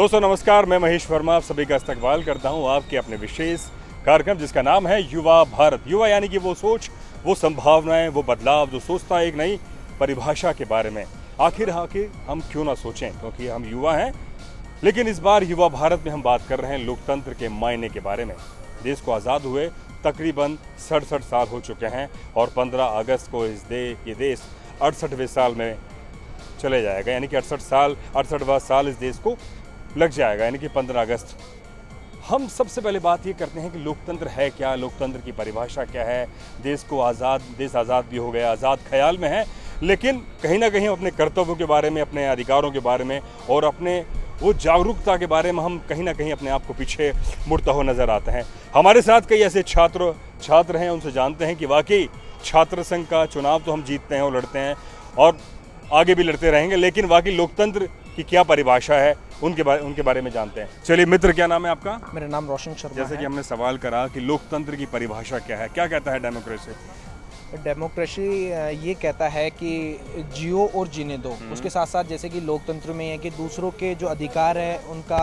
दोस्तों नमस्कार, मैं महेश वर्मा आप सभी का इस्तकबाल करता हूं आपके अपने विशेष कार्यक्रम जिसका नाम है युवा भारत। युवा यानी कि वो सोच, वो संभावनाएं, वो बदलाव जो सोचता है एक नई परिभाषा के बारे में। आखिर हम क्यों ना सोचें, क्योंकि हम युवा हैं। लेकिन इस बार युवा भारत में हम बात कर रहे हैं लोकतंत्र के मायने के बारे में। देश को आज़ाद हुए तकरीबन 67 साल हो चुके हैं और 15 अगस्त को ये देश 68वें साल में चले जाएगा, यानी कि 68वां साल इस देश को लग जाएगा, यानी कि 15 अगस्त। हम सबसे पहले बात ये करते हैं कि लोकतंत्र है क्या, लोकतंत्र की परिभाषा क्या है। देश आज़ाद भी हो गया, आज़ाद ख्याल में है, लेकिन कहीं ना कहीं अपने कर्तव्यों के बारे में, अपने अधिकारों के बारे में और अपने वो जागरूकता के बारे में हम कहीं ना कहीं अपने आप को पीछे मुड़ता हुआ नजर आते हैं। हमारे साथ कई ऐसे छात्र हैं, उनसे जानते हैं कि वाकई छात्र संघ का चुनाव तो हम जीतते हैं और लड़ते हैं और आगे भी लड़ते रहेंगे, लेकिन वाकई लोकतंत्र की क्या परिभाषा है उनके बारे में जानते हैं। चलिए मित्र, क्या नाम है आपका? मेरा नाम रोशन शर्मा है। जैसे कि हमने सवाल करा कि लोकतंत्र की परिभाषा क्या है, क्या कहता है डेमोक्रेसी? डेमोक्रेसी ये कहता है कि जियो और जीने दो। उसके साथ साथ जैसे कि लोकतंत्र में है कि दूसरों के जो अधिकार है उनका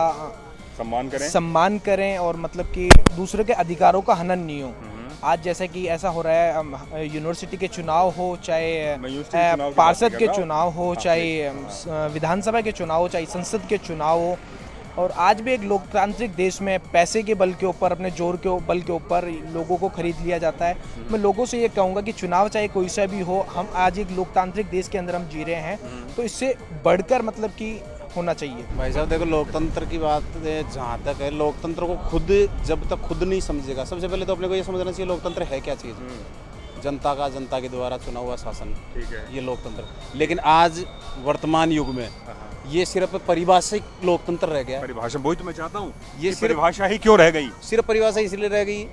सम्मान करें और मतलब कि दूसरों के अधिकारों का हनन नहीं हो। आज जैसे कि ऐसा हो रहा है, यूनिवर्सिटी के चुनाव हो, चाहे पार्षद के चुनाव हो, चाहे विधानसभा के चुनाव हो, चाहे संसद के चुनाव हो, और आज भी एक लोकतांत्रिक देश में पैसे के बल के ऊपर, अपने जोर के बल के ऊपर लोगों को खरीद लिया जाता है। मैं लोगों से ये कहूँगा कि चुनाव चाहे कोई सा भी हो, हम आज एक लोकतांत्रिक देश के अंदर हम जी रहे हैं, तो इससे बढ़कर मतलब कि होना चाहिए। भाई साहब देखो, लोकतंत्र की बात जहाँ तक है, लोकतंत्र को जब तक खुद नहीं समझेगा, सबसे पहले तो अपने को ये समझना चाहिए लोकतंत्र है क्या चीज़। जनता के द्वारा चुना हुआ शासन, ठीक है, ये लोकतंत्र। लेकिन आज वर्तमान युग में ये सिर्फ परिभाषिक लोकतंत्र रह गया। परिभाषा वही तो मैं चाहता हूँ, ये परिभाषा ही क्यों रह गई? सिर्फ परिभाषा इसलिए रह गई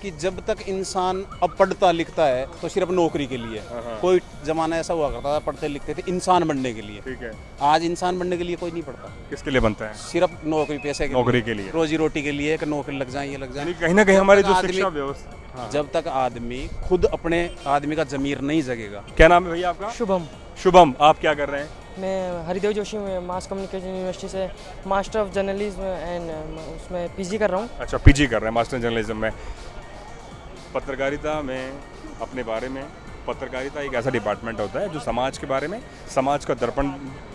कि जब तक इंसान अब पढ़ता लिखता है तो सिर्फ नौकरी के लिए। कोई जमाना ऐसा हुआ करता था, पढ़ते लिखते थे इंसान बनने के लिए। ठीक है, आज इंसान बनने के लिए कोई नहीं पढ़ता। किसके लिए बनता है? सिर्फ नौकरी, पैसे नौकरी के लिए, रोजी रोटी के लिए, कि नौकरी लग जाए, ये लग जाए। कहीं ना कहीं हमारी जो शिक्षा व्यवस्था, जब तक आदमी खुद अपने आदमी का जमीर नहीं जगेगा। क्या नाम है भैया आपका? शुभम, आप क्या कर रहे हैं? मैं हरिदेव जोशी में मास कम्युनिकेशन यूनिवर्सिटी से मास्टर ऑफ जर्नलिज्म एंड उसमें पीजी कर रहा हूँ। अच्छा, पीजी कर रहे हैं मास्टर जर्नलिज्म में। पत्रकारिता में अपने बारे में, पत्रकारिता एक ऐसा डिपार्टमेंट होता है जो समाज के बारे में, समाज का दर्पण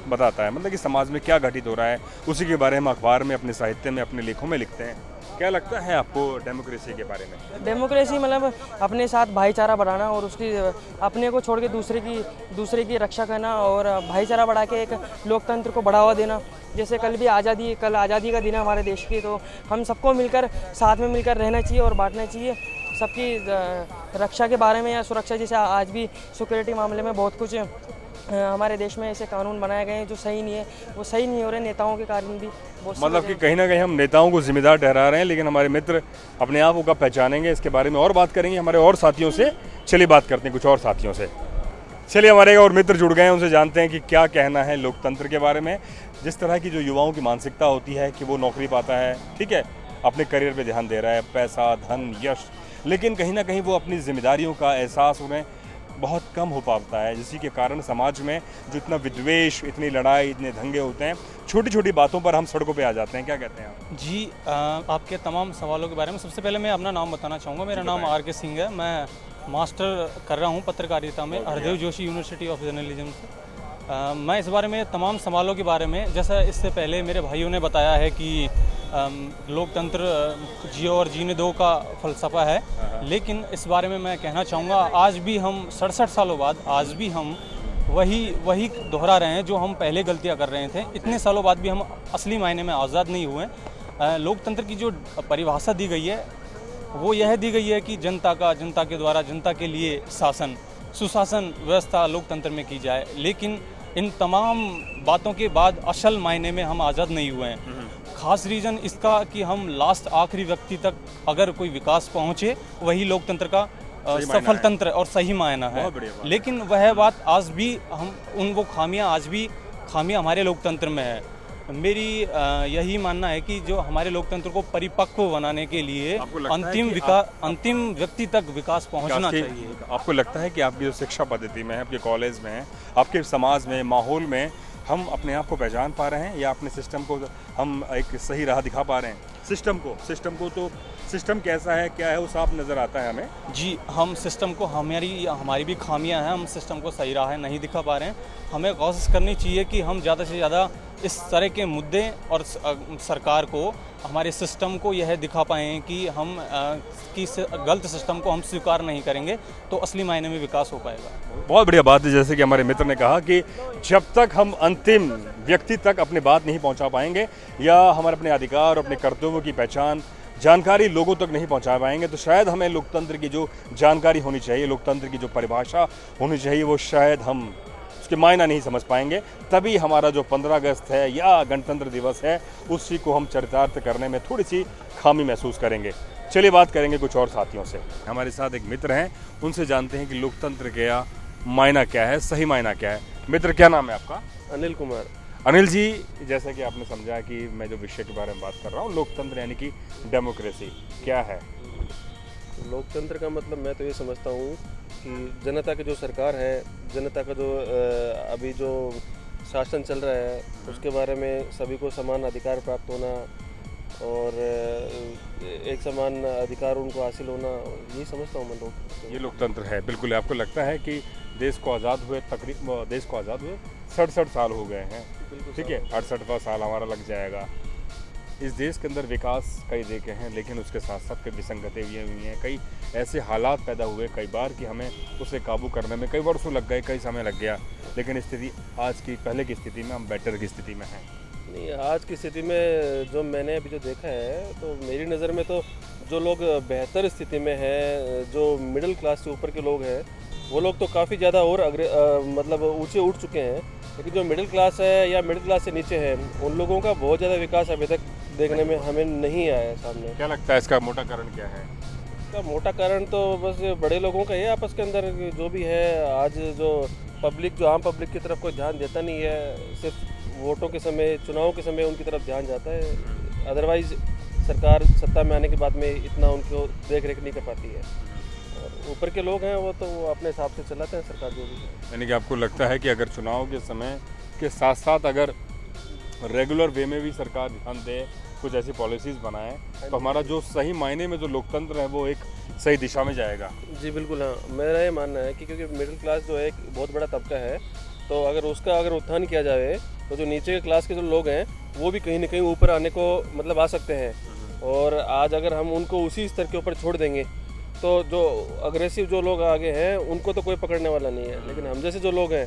बताता है, मतलब कि समाज में क्या घटित हो रहा है उसी के बारे में अखबार में, अपने साहित्य में, अपने लेखों में लिखते हैं। क्या लगता है आपको डेमोक्रेसी के बारे में? डेमोक्रेसी मतलब अपने साथ भाईचारा बढ़ाना और उसकी अपने को छोड़ के दूसरे की रक्षा करना और भाईचारा बढ़ा के एक लोकतंत्र को बढ़ावा देना। जैसे कल आज़ादी का दिन है हमारे देश की, तो हम सबको मिलकर साथ में मिलकर रहना चाहिए और बांटना चाहिए। सबकी रक्षा के बारे में या सुरक्षा, जैसे आज भी सिक्योरिटी मामले में बहुत कुछ हमारे देश में ऐसे कानून बनाए गए हैं जो सही नहीं है, वो सही नहीं हो रहे नेताओं के कारण भी। मतलब कि कहीं ना कहीं हम नेताओं को जिम्मेदार ठहरा रहे हैं, लेकिन हमारे मित्र अपने आप को कब पहचानेंगे, इसके बारे में और बात करेंगे हमारे और साथियों से। चलिए बात करते हैं कुछ और साथियों से। चलिए हमारे और मित्र जुड़ गए हैं, उनसे जानते हैं कि क्या कहना है लोकतंत्र के बारे में। जिस तरह की जो युवाओं की मानसिकता होती है कि वो नौकरी पाता है, ठीक है, अपने करियर पे ध्यान दे रहा है, पैसा, धन, यश, लेकिन कहीं ना कहीं वो अपनी जिम्मेदारियों का एहसास उन्हें बहुत कम हो पाता है, जिसी के कारण समाज में जो इतना विद्वेष, इतनी लड़ाई, इतने दंगे होते हैं, छोटी छोटी बातों पर हम सड़कों पे आ जाते हैं। क्या कहते हैं आप? जी, आपके तमाम सवालों के बारे में सबसे पहले मैं अपना नाम बताना चाहूँगा। मेरा नाम RK सिंह है। मैं मास्टर कर रहा हूँ पत्रकारिता में Haridev Joshi university of journalism से। मैं इस बारे में तमाम सवालों के बारे में, जैसा इससे पहले मेरे भाइयों ने बताया है कि लोकतंत्र जियो और जीने दो का फलसफा है, लेकिन इस बारे में मैं कहना चाहूँगा आज भी हम 67 सालों बाद आज भी हम वही दोहरा रहे हैं जो हम पहले गलतियाँ कर रहे थे। इतने सालों बाद भी हम असली मायने में आज़ाद नहीं हुए। लोकतंत्र की जो परिभाषा दी गई है वो यह दी गई है कि जनता के द्वारा, जनता के लिए शासन, सुशासन व्यवस्था लोकतंत्र में की जाए। लेकिन इन तमाम बातों के बाद असल मायने में हम आज़ाद नहीं हुए हैं। खास रीज़न इसका कि हम लास्ट आखिरी व्यक्ति तक अगर कोई विकास पहुँचे, वही लोकतंत्र का सफल तंत्र और सही मायना है। लेकिन वह बात आज भी वो खामियां हमारे लोकतंत्र में है। मेरी यही मानना है कि जो हमारे लोकतंत्र को परिपक्व बनाने के लिए अंतिम व्यक्ति तक विकास पहुंचना चाहिए। आपको लगता है कि आपकी जो शिक्षा पद्धति में है, आपके कॉलेज में है, आपके समाज में, माहौल में हम अपने आप को पहचान पा रहे हैं या अपने सिस्टम को हम एक सही राह दिखा पा रहे हैं? सिस्टम को तो सिस्टम कैसा है, क्या है, वो साफ नज़र आता है हमें। जी, हम सिस्टम को हमारी भी खामियां हैं, हम सिस्टम को सही राह नहीं दिखा पा रहे हैं। हमें कोशिश करनी चाहिए कि हम ज़्यादा से ज़्यादा इस तरह के मुद्दे और सरकार को, हमारे सिस्टम को यह दिखा पाएँ कि हम गलत सिस्टम को हम स्वीकार नहीं करेंगे तो असली मायने में विकास हो पाएगा। बहुत बढ़िया बात है, जैसे कि हमारे मित्र ने कहा कि जब तक हम अंतिम व्यक्ति तक अपनी बात नहीं पहुंचा पाएंगे या हमारे अपने अधिकार और अपने कर्तव्यों की पहचान, जानकारी लोगों तक नहीं पहुंचा पाएंगे, तो शायद हमें लोकतंत्र की जो जानकारी होनी चाहिए, लोकतंत्र की जो परिभाषा होनी चाहिए, वो शायद हम उसके मायना नहीं समझ पाएंगे। तभी हमारा जो 15 अगस्त है या गणतंत्र दिवस है, उसी को हम चरितार्थ करने में थोड़ी सी खामी महसूस करेंगे। चलिए बात करेंगे कुछ और साथियों से। हमारे साथ एक मित्र हैं, उनसे जानते हैं कि लोकतंत्र का मायना क्या है, सही मायना क्या है। मित्र, क्या नाम है आपका? अनिल कुमार। अनिल जी, जैसा कि आपने समझा कि मैं जो विषय के बारे में बात कर रहा हूँ, लोकतंत्र यानी कि डेमोक्रेसी क्या है? लोकतंत्र का मतलब मैं तो ये समझता हूँ कि जनता की जो सरकार है, जनता का जो अभी जो शासन चल रहा है, उसके बारे में सभी को समान अधिकार प्राप्त होना और एक समान अधिकार उनको हासिल होना, यही समझता हूँ मैं लोग। ये लोकतंत्र है। बिल्कुल। आपको लगता है कि देश को आज़ाद हुए 67 साल हो गए हैं, ठीक है, 68वां साल हमारा लग जाएगा। इस देश के अंदर विकास कई देखे हैं, लेकिन उसके साथ साथ कई विसंगतें हुई हैं, कई ऐसे हालात पैदा हुए कई बार कि हमें उसे काबू करने में कई वर्षों लग गए, कई समय लग गया, लेकिन स्थिति आज की पहले की स्थिति में हम बेटर की स्थिति में हैं। नहीं, आज की स्थिति में जो मैंने अभी जो देखा है, तो मेरी नज़र में तो जो लोग बेहतर स्थिति में हैं, जो मिडिल क्लास से ऊपर के लोग हैं, वो लोग तो काफ़ी ज़्यादा और मतलब ऊंचे उठ चुके हैं। लेकिन जो मिडिल क्लास है या मिडिल क्लास से नीचे है, उन लोगों का बहुत ज़्यादा विकास अभी तक देखने में हमें नहीं आया है सामने। क्या लगता है इसका मोटा कारण क्या है? इसका मोटा कारण तो बस बड़े लोगों का ही आपस के अंदर जो भी है। आज जो पब्लिक, जो आम पब्लिक की तरफ कोई ध्यान देता नहीं है, सिर्फ वोटों के समय, चुनाव के समय उनकी तरफ ध्यान जाता है। अदरवाइज सरकार सत्ता में आने के बाद में इतना उनको देख रेख नहीं कर पाती है। और ऊपर के लोग हैं वो तो अपने हिसाब से चलाते हैं सरकार जो भी है। यानी कि आपको लगता है कि अगर चुनाव के समय के साथ साथ अगर रेगुलर वे में भी सरकार ध्यान दे, कुछ ऐसी पॉलिसीज़ बनाए, तो हमारा जो सही मायने में जो लोकतंत्र है वो एक सही दिशा में जाएगा? जी बिल्कुल, हाँ, मेरा ये मानना है कि क्योंकि मिडिल क्लास जो है एक बहुत बड़ा तबका है, तो अगर उसका उत्थान किया जाए तो जो नीचे के क्लास के जो लोग हैं वो भी कहीं ना कहीं ऊपर आने को मतलब आ सकते हैं। और आज अगर हम उनको उसी स्तर के ऊपर छोड़ देंगे तो जो अग्रेसिव जो लोग आगे हैं उनको तो कोई पकड़ने वाला नहीं है। लेकिन हम जैसे जो लोग हैं,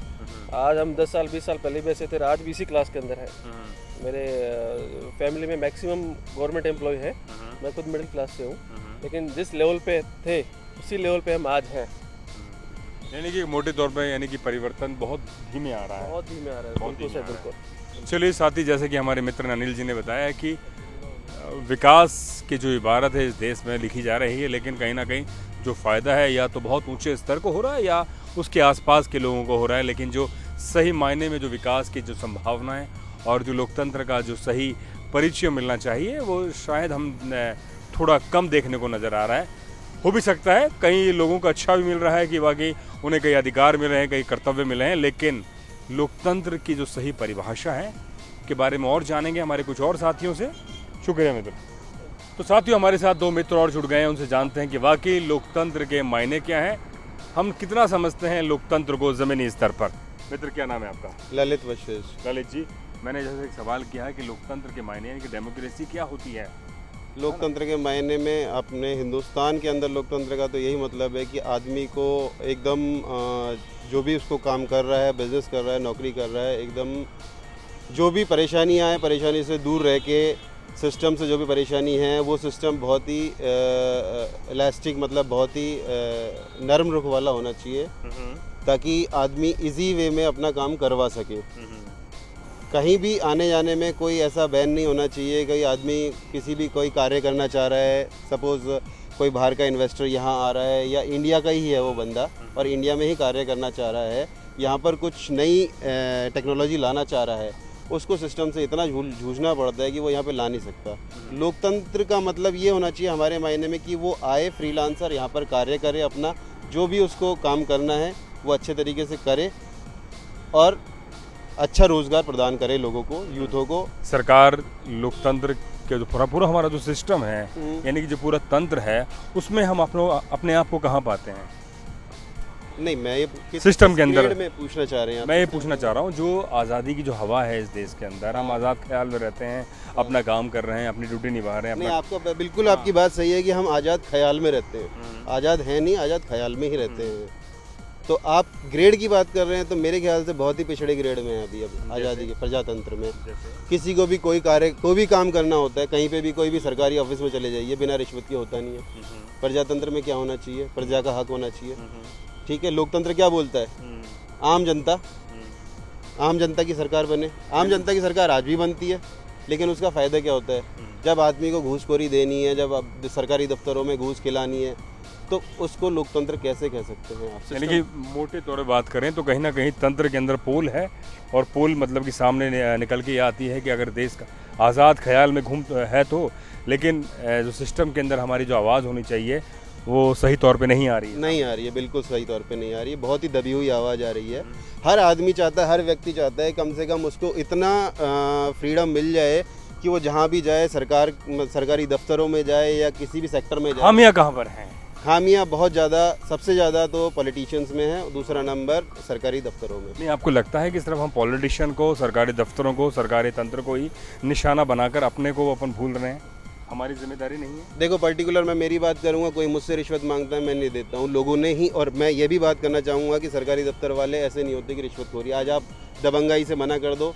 आज हम 10 साल 20 साल पहले भी ऐसे थे, आज भी इसी क्लास के अंदर है। मेरे फैमिली में मैक्सिमम गवर्नमेंट एम्प्लॉय है, मैं खुद मिडिल क्लास से हूँ, लेकिन जिस लेवल पे थे उसी लेवल पे हम आज हैं। यानी कि मोटे तौर पे यानी कि परिवर्तन बहुत धीमे आ रहा है, बहुत धीमे आ रहा है। बिल्कुल सर, बिल्कुल। चलिए साथी, जैसे कि हमारे मित्र अनिल जी ने बताया कि विकास की जो इबारत है इस देश में लिखी जा रही है, लेकिन कहीं ना कहीं जो फ़ायदा है या तो बहुत ऊंचे स्तर को हो रहा है या उसके आसपास के लोगों को हो रहा है, लेकिन जो सही मायने में जो विकास की जो संभावनाएं और जो लोकतंत्र का जो सही परिचय मिलना चाहिए वो शायद हम थोड़ा कम देखने को नज़र आ रहा है। हो भी सकता है कई लोगों को अच्छा भी मिल रहा है कि वाकई उन्हें कई अधिकार मिल रहे हैं, कई कर्तव्य मिले हैं, लेकिन लोकतंत्र की जो सही परिभाषा है के बारे में और जानेंगे हमारे कुछ और साथियों से। शुक्रिया मित्र। तो साथियों, हमारे साथ 2 मित्र और जुड़ गए हैं, उनसे जानते हैं कि वाकई लोकतंत्र के मायने क्या हैं, हम कितना समझते हैं लोकतंत्र को ज़मीनी स्तर पर। मित्र, क्या नाम है आपका? ललित वशिष्ठ। ललित जी, मैंने जैसे एक सवाल किया है कि लोकतंत्र के मायने यानी कि डेमोक्रेसी क्या होती है? लोकतंत्र के मायने में अपने हिंदुस्तान के अंदर लोकतंत्र का तो यही मतलब है कि आदमी को एकदम जो भी उसको काम कर रहा है, बिजनेस कर रहा है, नौकरी कर रहा है, एकदम जो भी परेशानियां हैं, परेशानी से दूर रह के सिस्टम से जो भी परेशानी है वो सिस्टम बहुत ही इलास्टिक, मतलब बहुत ही नरम रुख वाला होना चाहिए, ताकि आदमी इजी वे में अपना काम करवा सके। कहीं भी आने जाने में कोई ऐसा बैन नहीं होना चाहिए। कोई आदमी किसी भी कोई कार्य करना चाह रहा है, सपोज़ कोई बाहर का इन्वेस्टर यहाँ आ रहा है या इंडिया का ही है वो बंदा और इंडिया में ही कार्य करना चाह रहा है, यहाँ पर कुछ नई टेक्नोलॉजी लाना चाह रहा है, उसको सिस्टम से इतना जूझना पड़ता है कि वो यहाँ पे ला नहीं सकता। लोकतंत्र का मतलब ये होना चाहिए हमारे मायने में कि वो आए, फ्रीलांसर यहाँ पर कार्य करे, अपना जो भी उसको काम करना है वो अच्छे तरीके से करे और अच्छा रोजगार प्रदान करे लोगों को, यूथों को। सरकार लोकतंत्र के जो पूरा हमारा जो सिस्टम है, यानी कि जो पूरा तंत्र है, उसमें हम अपने आप को कहाँ पाते हैं? नहीं, मैं ये सिस्टम के अंदर में पूछना चाह रहे हैं आप? मैं ये पूछना चाह रहा हूँ, जो आज़ादी की जो हवा है इस देश के अंदर, हम आज़ाद ख्याल में रहते हैं, अपना काम कर रहे हैं, अपनी ड्यूटी निभा रहे हैं। नहीं, आपका बिल्कुल आपकी बात सही है कि हम आज़ाद ख्याल में रहते हैं। आज़ाद है नहीं, आज़ाद ख्याल में ही रहते हैं। तो आप ग्रेड की बात कर रहे हैं, तो मेरे ख्याल से बहुत ही पिछड़े ग्रेड में है अभी अब आज़ादी के प्रजातंत्र में। किसी को भी कोई भी काम करना होता है, कहीं पे भी कोई भी सरकारी ऑफिस में चले जाइए, बिना रिश्वत के होता नहीं है। प्रजातंत्र में क्या होना चाहिए? प्रजा का हक होना चाहिए। ठीक है, लोकतंत्र क्या बोलता है? आम जनता की सरकार बने। आम जनता की सरकार आज भी बनती है, लेकिन उसका फ़ायदा क्या होता है? जब आदमी को घूसखोरी देनी है, जब सरकारी दफ्तरों में घूस खिलानी है, तो उसको लोकतंत्र कैसे कह सकते हैं आप? यानी कि मोटे तौर पे बात करें तो कहीं ना कहीं तंत्र के अंदर पोल है, और पोल मतलब कि सामने निकल के ये आती है कि अगर देश का आज़ाद ख्याल में घूम है तो, लेकिन जो सिस्टम के अंदर हमारी जो आवाज़ होनी चाहिए वो सही तौर पे नहीं आ रही है। नहीं आ रही है, बिल्कुल सही तौर पे नहीं आ रही है। बहुत ही दबी हुई आवाज़ आ रही है। हर आदमी चाहता है, हर व्यक्ति चाहता है कम से कम उसको इतना फ्रीडम मिल जाए कि वो जहाँ भी जाए, सरकारी दफ्तरों में जाए या किसी भी सेक्टर में जाए। खामियां कहाँ पर हैं? खामियां बहुत ज़्यादा, सबसे ज़्यादा तो पॉलिटिशियंस में है, दूसरा नंबर सरकारी दफ्तरों में। नहीं, आपको लगता है कि सिर्फ हम पॉलिटिशियन को, सरकारी दफ्तरों को, सरकारी तंत्र को ही निशाना बनाकर अपने को अपन भूल रहे हैं? हमारी जिम्मेदारी नहीं है? देखो, पर्टिकुलर मैं मेरी बात करूंगा, कोई मुझसे रिश्वत मांगता है, मैं नहीं देता हूं, लोगों ने ही। और मैं ये भी बात करना चाहूँगा कि सरकारी दफ्तर वाले ऐसे नहीं होते कि रिश्वतखोरी। आज आप दबंगाई से मना कर दो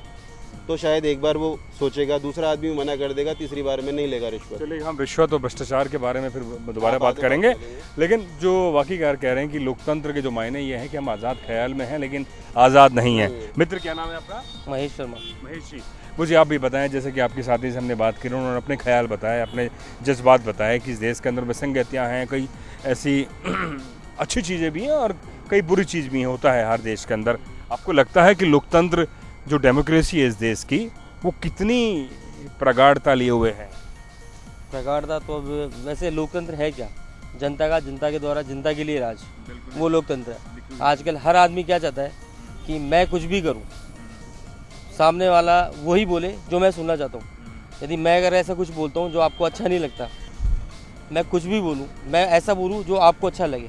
तो शायद एक बार वो सोचेगा, दूसरा आदमी मना कर देगा, तीसरी बार में नहीं लेगा रिश्वत। चलिए, हम रिश्वत और भ्रष्टाचार के बारे में फिर दोबारा बात करेंगे। लेकिन जो वाकईकार कह रहे हैं कि लोकतंत्र के जो मायने ये हैं कि हम आज़ाद ख्याल में हैं लेकिन आज़ाद नहीं हैं। मित्र, क्या नाम है आपका? महेश शर्मा। महेश जी, मुझे आप भी बताएं, जैसे कि आपके साथी से हमने बात की, उन्होंने अपने ख्याल बताए, अपने जज्बात बताए कि इस देश के अंदर विसंगतियाँ हैं, कई ऐसी अच्छी चीज़ें भी हैं और कई बुरी चीज़ भी होता है हर देश के अंदर। आपको लगता है कि लोकतंत्र, जो डेमोक्रेसी है इस देश की, वो कितनी प्रगाढ़ता लिए हुए है? प्रगाढ़ता तो अब वैसे लोकतंत्र है क्या? जनता के द्वारा जनता के लिए राज, वो लोकतंत्र है। आजकल हर आदमी क्या चाहता है कि मैं कुछ भी करूं, सामने वाला वही बोले जो मैं सुनना चाहता हूं। यदि मैं अगर ऐसा कुछ बोलता हूं जो आपको अच्छा नहीं लगता, मैं कुछ भी बोलूं, मैं ऐसा बोलूं जो आपको अच्छा लगे,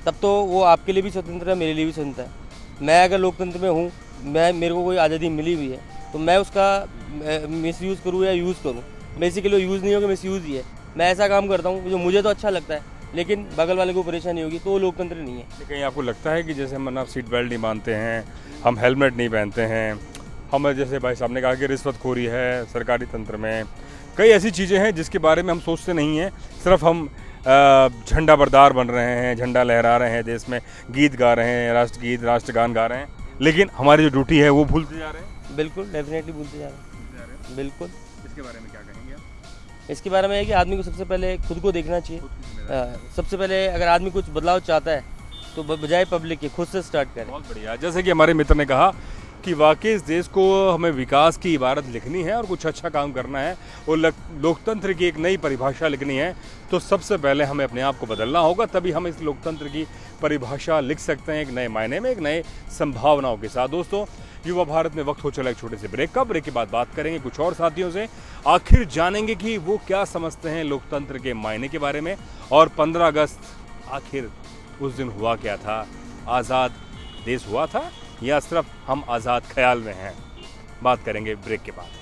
तब तो वो आपके लिए भी स्वतंत्र है, मेरे लिए भी स्वतंत्र है। मैं अगर लोकतंत्र में हूँ, मेरे को कोई आज़ादी मिली हुई है, तो मैं उसका मिसयूज़ करूँ या यूज़ करूँ, बेसिकली यूज़ नहीं होगा, मिसयूज़ ही है। मैं ऐसा काम करता हूँ जो मुझे तो अच्छा लगता है, लेकिन बगल वाले को परेशानी होगी, तो वो लोकतंत्र नहीं है। कहीं आपको लगता है कि जैसे हम सीट बेल्ट नहीं बांधते हैं, हम हेलमेट नहीं पहनते हैं, हम जैसे भाई साहब ने कहा कि रिश्वतखोरी है सरकारी तंत्र में, कई ऐसी चीज़ें हैं जिसके बारे में हम सोचते नहीं हैं, सिर्फ हम झंडा बरदार बन रहे हैं, झंडा लहरा रहे हैं, देश में गीत गा रहे हैं, राष्ट्रगीत राष्ट्रगान गा रहे हैं, लेकिन हमारी जो ड्यूटी है वो भूलते जा रहे हैं। बिल्कुल, डेफिनेटली भूलते जा रहे हैं। बिल्कुल। इसके बारे में क्या कहेंगे आप? इसके बारे में है कि आदमी को सबसे पहले खुद को देखना चाहिए। सबसे पहले अगर आदमी कुछ बदलाव चाहता है तो बजाय पब्लिक के खुद से स्टार्ट करें। बहुत बढ़िया। जैसे कि हमारे मित्र ने कहा कि वाकई इस देश को हमें विकास की इबारत लिखनी है और कुछ अच्छा काम करना है और लोकतंत्र की एक नई परिभाषा लिखनी है, तो सबसे पहले हमें अपने आप को बदलना होगा, तभी हम इस लोकतंत्र की परिभाषा लिख सकते हैं एक नए मायने में, एक नए संभावनाओं के साथ। दोस्तों, युवा भारत में वक्त हो चला एक छोटे से ब्रेक का। ब्रेक के बाद बात करेंगे कुछ और साथियों से, आखिर जानेंगे कि वो क्या समझते हैं लोकतंत्र के मायने के बारे में, और 15 अगस्त आखिर उस दिन हुआ क्या था? आज़ाद देश हुआ था या सिर्फ हम आज़ाद ख्याल में हैं? बात करेंगे ब्रेक के बाद।